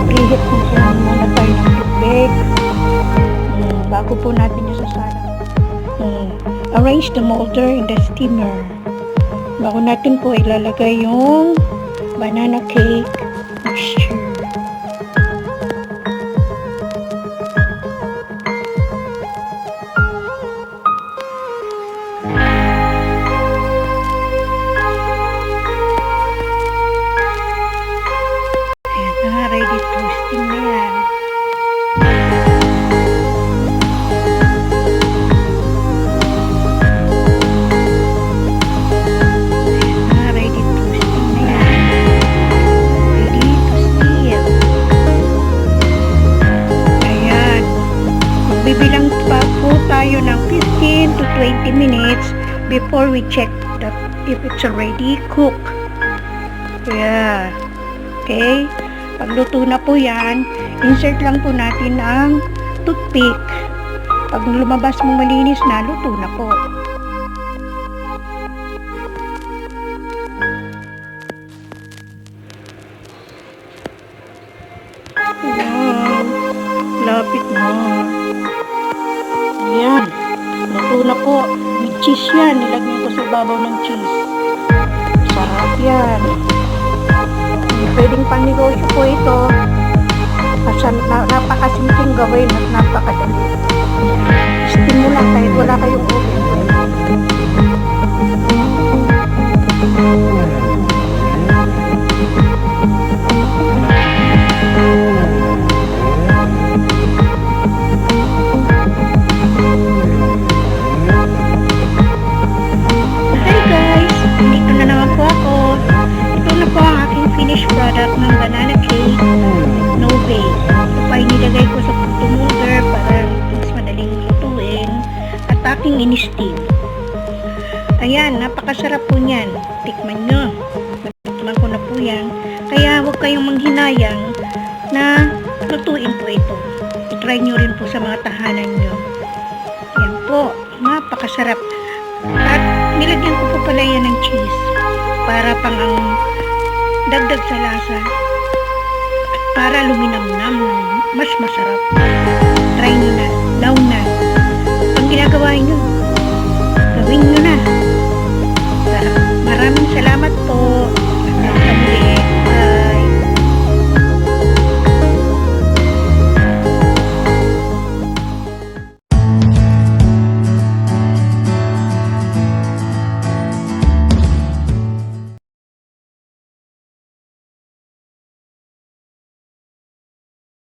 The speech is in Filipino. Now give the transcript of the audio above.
Preheat muna tayo ng toothpick bago po natin yung sasara. Arrange the molder in the steamer. Bago natin po ilalagay yung banana cake mixture. Ready toasting na yan. Ready toasting na yan. Ready to steam. Ayan. Magbibilang pa po tayo ng 15 to 20 minutes before we check that if it's already cooked. Yeah. Okay. Pag luto na po yan, insert lang po natin ang toothpick. Pag lumabas mong malinis na, luto na po. Ayan. Lapit na. Ayan. Luto na po. With cheese yan. Nilagyan ko sa ibabaw ng cheese. Sarap yan. Pwedeng pang-negosyo po ito. Napakasimpleng gawin at napakadali. Steam mo lang kahit wala kayong oven. Okay guys, dito na naman po ako. Ito na po ang aking finished product ng banana cake no bake. Ito pa inilagay ko sa photo molder para ating in-steam. Ayan, napakasarap po niyan. Tikman nyo. Natikman ko na po yan. Kaya huwag kayong manghinayang na lutuin po ito. I-try nyo rin po sa mga tahanan nyo. Ayan po, napakasarap. At nilagyan ko po pala yan ng cheese para pang ang dagdag sa lasa at para luminamnam ng mas masarap. Try nyo na, now na. Ang ginagawa nyo, gawin nyo na. Maraming salamat po.